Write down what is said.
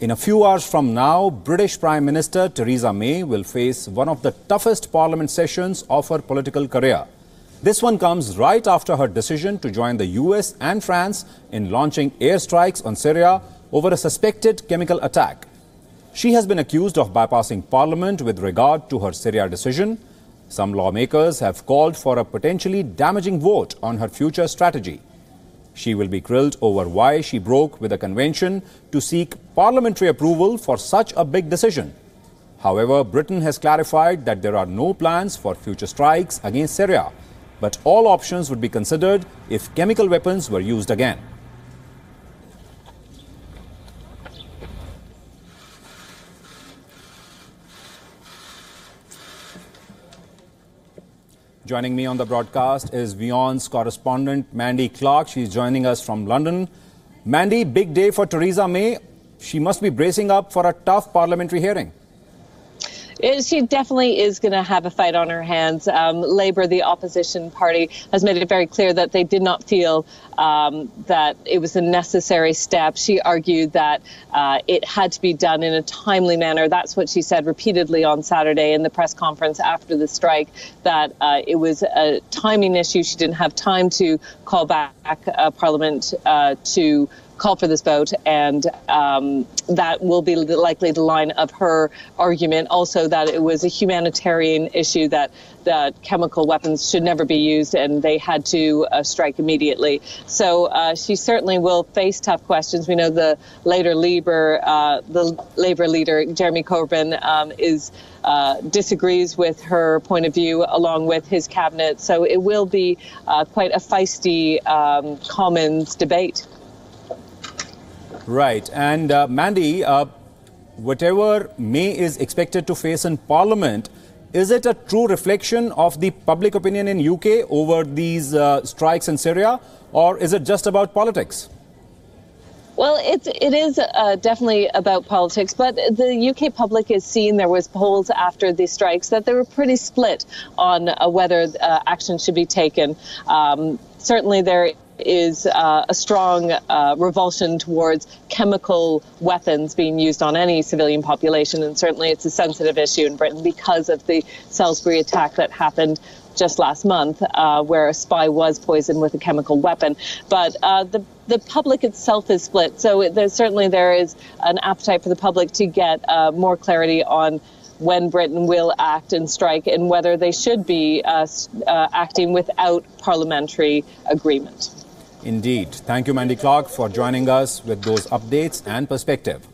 In a few hours from now, British Prime Minister Theresa May will face one of the toughest parliament sessions of her political career. This one comes right after her decision to join the US and France in launching airstrikes on Syria over a suspected chemical attack. She has been accused of bypassing parliament with regard to her Syria decision. Some lawmakers have called for a potentially damaging vote on her future strategy. She will be grilled over why she broke with the convention to seek parliamentary approval for such a big decision. However, Britain has clarified that there are no plans for future strikes against Syria, but all options would be considered if chemical weapons were used again. Joining me on the broadcast is WION's correspondent Mandy Clark. She's joining us from London. Mandy, big day for Theresa May. She must be bracing up for a tough parliamentary hearing. She definitely is going to have a fight on her hands. Labour, the opposition party, has made it very clear that they did not feel that it was a necessary step. She argued that it had to be done in a timely manner. That's what she said repeatedly on Saturday in the press conference after the strike, that it was a timing issue. She didn't have time to call back Parliament to call for this vote, and that will be likely the line of her argument. Also, that it was a humanitarian issue, that chemical weapons should never be used, and they had to strike immediately. So she certainly will face tough questions. We know the Labour leader, Jeremy Corbyn, disagrees with her point of view along with his cabinet. So it will be quite a feisty Commons debate. Right. And Mandy, whatever May is expected to face in Parliament, is it a true reflection of the public opinion in UK over these strikes in Syria, or is it just about politics? Well, it is definitely about politics, but the UK public is seeing, there was polls after the strikes, that they were pretty split on whether action should be taken. Certainly there is a strong revulsion towards chemical weapons being used on any civilian population, and certainly it's a sensitive issue in Britain because of the Salisbury attack that happened just last month, where a spy was poisoned with a chemical weapon. But the public itself is split, so there is an appetite for the public to get more clarity on when Britain will act and strike, and whether they should be acting without parliamentary agreement. Indeed. Thank you, Mandy Clark, for joining us with those updates and perspective.